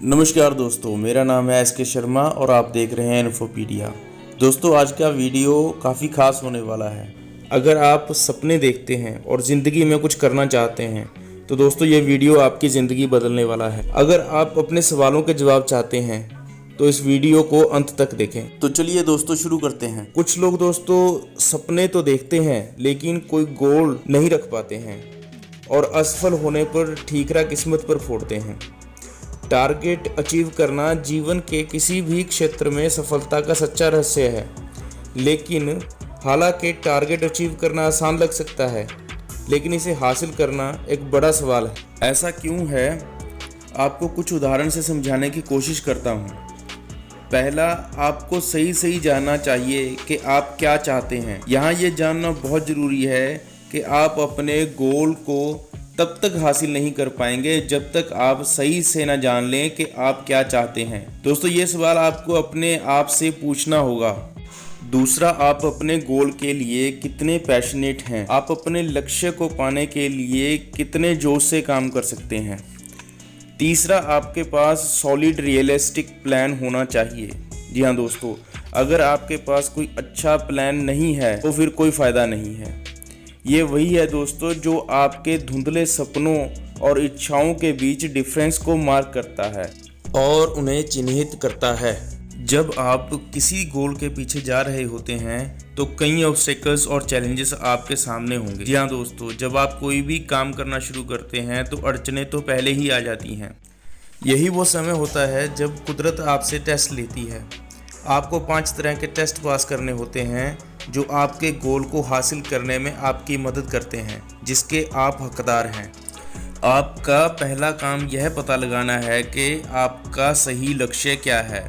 नमस्कार दोस्तों, मेरा नाम है एस के शर्मा और आप देख रहे हैं इन्फोपीडिया। दोस्तों, आज का वीडियो काफ़ी खास होने वाला है। अगर आप सपने देखते हैं और ज़िंदगी में कुछ करना चाहते हैं तो दोस्तों ये वीडियो आपकी ज़िंदगी बदलने वाला है। अगर आप अपने सवालों के जवाब चाहते हैं तो इस वीडियो को अंत तक देखें। तो चलिए दोस्तों शुरू करते हैं। कुछ लोग दोस्तों सपने तो देखते हैं लेकिन कोई गोल नहीं रख पाते हैं और असफल होने पर ठीकरा किस्मत पर फोड़ते हैं। टारगेट अचीव करना जीवन के किसी भी क्षेत्र में सफलता का सच्चा रहस्य है, लेकिन हालांकि टारगेट अचीव करना आसान लग सकता है, लेकिन इसे हासिल करना एक बड़ा सवाल है। ऐसा क्यों है, आपको कुछ उदाहरण से समझाने की कोशिश करता हूँ। पहला, आपको सही जानना चाहिए कि आप क्या चाहते हैं। यहाँ ये जानना बहुत ज़रूरी है कि आप अपने गोल को तब तक हासिल नहीं कर पाएंगे जब तक आप सही से ना जान लें कि आप क्या चाहते हैं। दोस्तों ये सवाल आपको अपने आप से पूछना होगा। दूसरा, आप अपने गोल के लिए कितने पैशनेट हैं। आप अपने लक्ष्य को पाने के लिए कितने जोश से काम कर सकते हैं। तीसरा, आपके पास सॉलिड रियलिस्टिक प्लान होना चाहिए। जी हाँ दोस्तों, अगर आपके पास कोई अच्छा प्लान नहीं है तो फिर कोई फ़ायदा नहीं है। ये वही है दोस्तों जो आपके धुंधले सपनों और इच्छाओं के बीच डिफरेंस को मार्क करता है और उन्हें चिन्हित करता है। जब आप किसी गोल के पीछे जा रहे होते हैं तो कई ऑब्स्टेकल्स और चैलेंजेस आपके सामने होंगे। जी हाँ दोस्तों, जब आप कोई भी काम करना शुरू करते हैं तो अड़चनें तो पहले ही आ जाती हैं। यही वो समय होता है जब कुदरत आपसे टेस्ट लेती है। आपको 5 तरह के टेस्ट पास करने होते हैं जो आपके गोल को हासिल करने में आपकी मदद करते हैं, जिसके आप हकदार हैं। आपका पहला काम यह पता लगाना है कि आपका सही लक्ष्य क्या है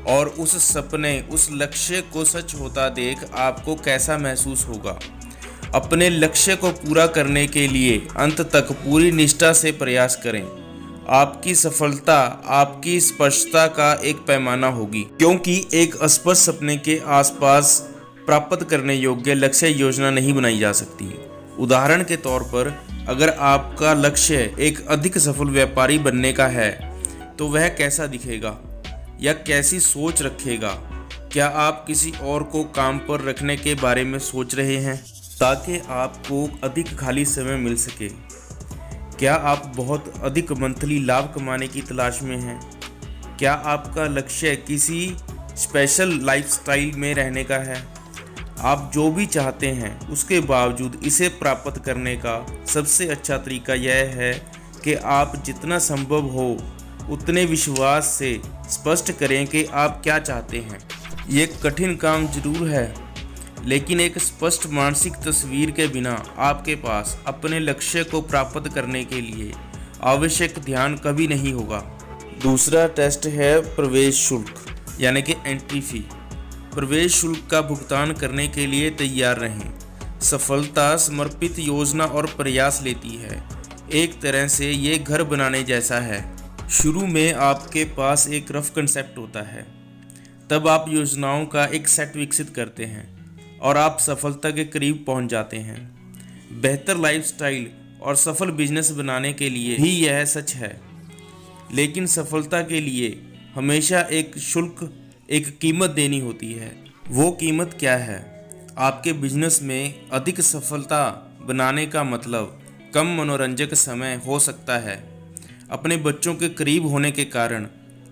और उस लक्ष्य को सच होता देख आपको कैसा महसूस होगा। अपने लक्ष्य को पूरा करने के लिए अंत तक पूरी निष्ठा से प्रयास करें। आपकी सफलता आपकी स्पष्टता का एक पैमाना होगी, क्योंकि एक अस्पष्ट सपने के आसपास प्राप्त करने योग्य लक्ष्य योजना नहीं बनाई जा सकती। उदाहरण के तौर पर, अगर आपका लक्ष्य एक अधिक सफल व्यापारी बनने का है तो वह कैसा दिखेगा या कैसी सोच रखेगा। क्या आप किसी और को काम पर रखने के बारे में सोच रहे हैं ताकि आपको अधिक खाली समय मिल सके? क्या आप बहुत अधिक मंथली लाभ कमाने की तलाश में हैं? क्या आपका लक्ष्य किसी स्पेशल लाइफस्टाइल में रहने का है? आप जो भी चाहते हैं उसके बावजूद इसे प्राप्त करने का सबसे अच्छा तरीका यह है कि आप जितना संभव हो उतने विश्वास से स्पष्ट करें कि आप क्या चाहते हैं। ये कठिन काम जरूर है, लेकिन एक स्पष्ट मानसिक तस्वीर के बिना आपके पास अपने लक्ष्य को प्राप्त करने के लिए आवश्यक ध्यान कभी नहीं होगा। दूसरा टेस्ट है प्रवेश शुल्क, यानी कि एंट्री फी। प्रवेश शुल्क का भुगतान करने के लिए तैयार रहें। सफलता समर्पित योजना और प्रयास लेती है। एक तरह से ये घर बनाने जैसा है। शुरू में आपके पास एक रफ कंसेप्ट होता है, तब आप योजनाओं का एक सेट विकसित करते हैं और आप सफलता के करीब पहुंच जाते हैं। बेहतर लाइफस्टाइल और सफल बिजनेस बनाने के लिए भी यह सच है, लेकिन सफलता के लिए हमेशा एक शुल्क, एक कीमत देनी होती है। वो कीमत क्या है? आपके बिजनेस में अधिक सफलता बनाने का मतलब कम मनोरंजक समय हो सकता है। अपने बच्चों के करीब होने के कारण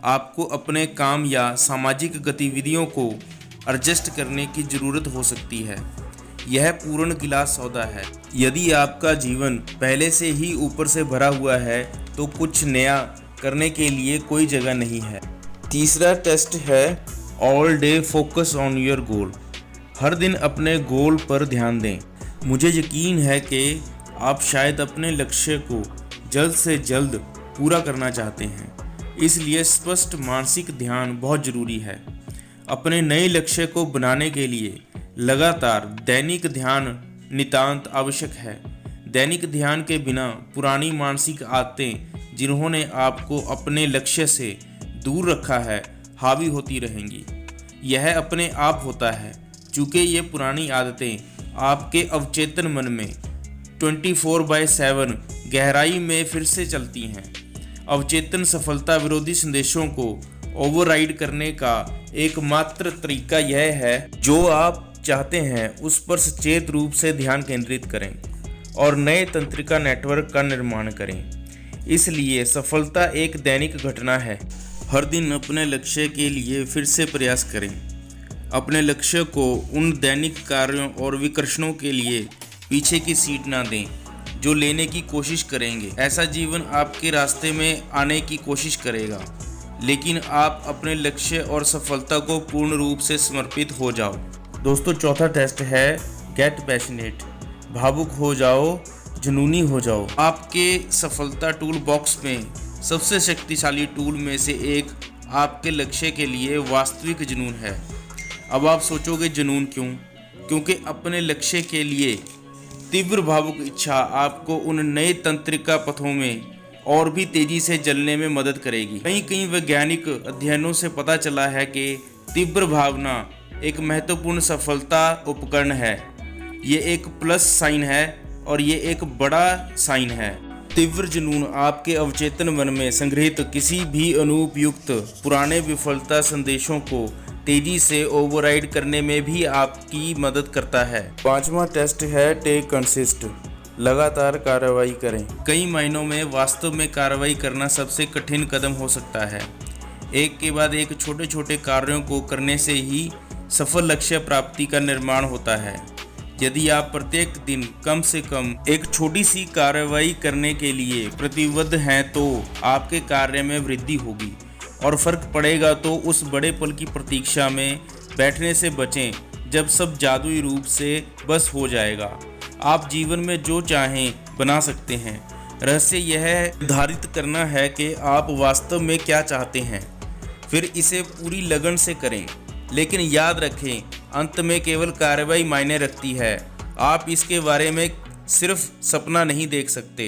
आपको अपने काम या सामाजिक गतिविधियों को एडजस्ट करने की ज़रूरत हो सकती है। यह पूर्ण गिलास सौदा है। यदि आपका जीवन पहले से ही ऊपर से भरा हुआ है तो कुछ नया करने के लिए कोई जगह नहीं है। तीसरा टेस्ट है all day focus on your goal. हर दिन अपने गोल पर ध्यान दें। मुझे यकीन है कि आप शायद अपने लक्ष्य को जल्द से जल्द पूरा करना चाहते हैं, इसलिए स्पष्ट मानसिक ध्यान बहुत ज़रूरी है। अपने नए लक्ष्य को बनाने के लिए लगातार दैनिक ध्यान नितांत आवश्यक है। दैनिक ध्यान के बिना पुरानी मानसिक आदतें जिन्होंने आपको अपने लक्ष्य से दूर रखा है हावी होती रहेंगी। यह अपने आप होता है, चूँकि ये पुरानी आदतें आपके अवचेतन मन में 24/7 गहराई में फिर से चलती हैं। अवचेतन सफलता विरोधी संदेशों को ओवरराइड करने का एकमात्र तरीका यह है जो आप चाहते हैं उस पर सचेत रूप से ध्यान केंद्रित करें और नए तंत्रिका नेटवर्क का निर्माण करें। इसलिए सफलता एक दैनिक घटना है। हर दिन अपने लक्ष्य के लिए फिर से प्रयास करें। अपने लक्ष्य को उन दैनिक कार्यों और विकर्षणों के लिए पीछे की सीट ना दें जो लेने की कोशिश करेंगे। ऐसा जीवन आपके रास्ते में आने की कोशिश करेगा, लेकिन आप अपने लक्ष्य और सफलता को पूर्ण रूप से समर्पित हो जाओ। दोस्तों, चौथा टेस्ट है गेट पैशनेट। भावुक हो जाओ, जुनूनी हो जाओ। आपके सफलता टूल बॉक्स में सबसे शक्तिशाली टूल में से एक आपके लक्ष्य के लिए वास्तविक जुनून है। अब आप सोचोगे जुनून क्यों? क्योंकि अपने लक्ष्य के लिए तीव्र भावुक इच्छा आपको उन नए तंत्रिका पथों में और भी तेजी से चलने में मदद करेगी। कई वैज्ञानिक अध्ययनों से पता चला है कि तीव्र भावना एक महत्वपूर्ण सफलता उपकरण है। ये एक प्लस साइन है और ये एक बड़ा साइन है। तीव्र जुनून आपके अवचेतन मन में संग्रहित किसी भी अनुपयुक्त पुराने विफलता संदेशों को तेजी से ओवरराइड करने में भी आपकी मदद करता है। पांचवा टेस्ट है टेक कंसिस्ट। लगातार कार्रवाई करें। कई मायनों में वास्तव में कार्रवाई करना सबसे कठिन कदम हो सकता है। एक के बाद एक छोटे छोटे कार्यों को करने से ही सफल लक्ष्य प्राप्ति का निर्माण होता है। यदि आप प्रत्येक दिन कम से कम एक छोटी सी कार्रवाई करने के लिए प्रतिबद्ध हैं तो आपके कार्य में वृद्धि होगी और फर्क पड़ेगा। तो उस बड़े पल की प्रतीक्षा में बैठने से बचें जब सब जादुई रूप से बस हो जाएगा। आप जीवन में जो चाहें बना सकते हैं। रहस्य यह निर्धारित करना है कि आप वास्तव में क्या चाहते हैं, फिर इसे पूरी लगन से करें। लेकिन याद रखें, अंत में केवल कार्रवाई मायने रखती है। आप इसके बारे में सिर्फ सपना नहीं देख सकते,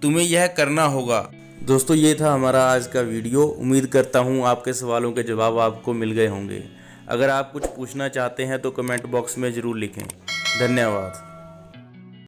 तुम्हें यह करना होगा। दोस्तों, ये था हमारा आज का वीडियो। उम्मीद करता हूँ आपके सवालों के जवाब आपको मिल गए होंगे। अगर आप कुछ पूछना चाहते हैं तो कमेंट बॉक्स में ज़रूर लिखें। धन्यवाद।